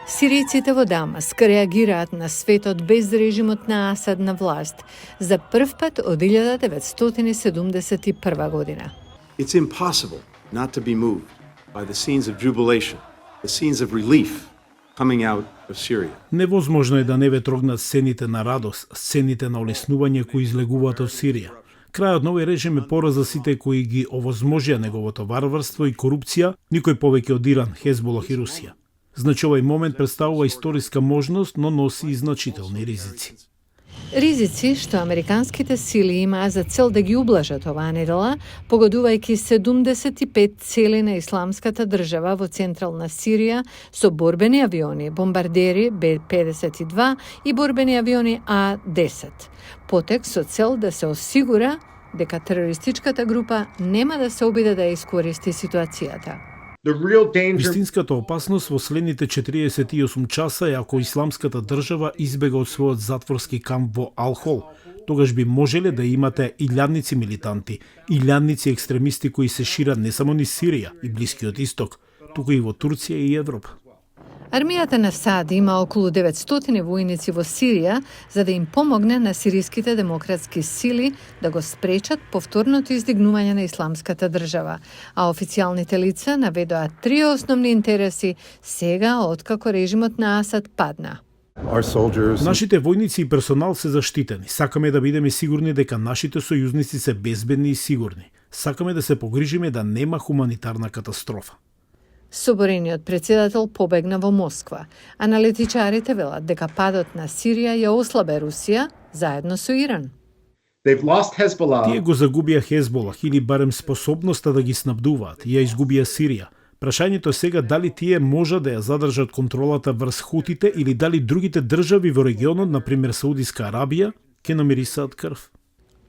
Сиријците во Дамаск реагираат на светот без режимот на Асад на власт за прв пат од 1971 година. It's impossible not to be moved by the scenes of jubilation, the scenes of relief coming out of Syria. Невозможно е да не ве трогнат сцените на радост, сцените на олеснување кои излегуваат од Сирија. Крајот на овој режим е пораз за сите кои ги овозможија неговото варварство и корупција, никој повеќе од Иран, Хезболах и Русија. Значи овој момент представува историска можност, но носи и значителни ризици. Ризици што американските сили имаа за цел да ги ублажат оваа недела, погодувајќи 75 цели на исламската држава во централна Сирија со борбени авиони, бомбардери Б-52 и борбени авиони А-10. Потек со цел да се осигура дека терористичката група нема да се обиде да ја искористи ситуацијата. Вистинската опасност во следните 48 часа е ако исламската држава избега од својот затворски камп во Ал-Хол. Тогаш би можеле да имате илјадници милитанти, илјадници екстремисти кои се шират не само низ Сирија и Блискиот Исток, туку и во Турција и Европа. Армијата на САД има околу 900 војници во Сирија за да им помогне на сириските демократски сили да го спречат повторното издигнување на исламската држава, а официјалните лица наведоа три основни интереси сега откако режимот на Асад падна. Нашите војници и персонал се заштитени. Сакаме да бидеме сигурни дека нашите сојузници се безбедни и сигурни. Сакаме да се погрижиме да нема хуманитарна катастрофа. Соборениот председател побегна во Москва. Аналитичарите велат дека падот на Сирија ја ослабе Русија заедно со Иран. Тие го загубија Хезболах или барем способноста да ги снабдуваат, ја изгубија Сирија. Прашањето сега дали тие можат да ја задржат контролата врз хутите или дали другите држави во регионот, например Саудиска Арабија, ќе намирисаат крв.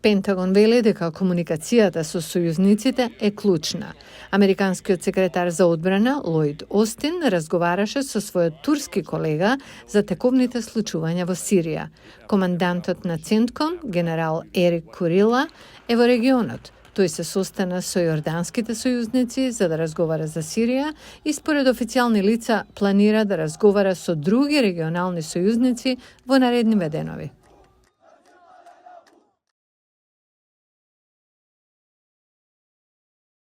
Пентагон вели дека комуникацијата со сојузниците е клучна. Американскиот секретар за одбрана Лојд Остин разговараше со својот турски колега за тековните случувања во Сирија. Командантот на Центком, генерал Ерик Курила, е во регионот. Тој се состана со јорданските сојузници за да разговара за Сирија и според официјални лица планира да разговара со други регионални сојузници во наредни денови.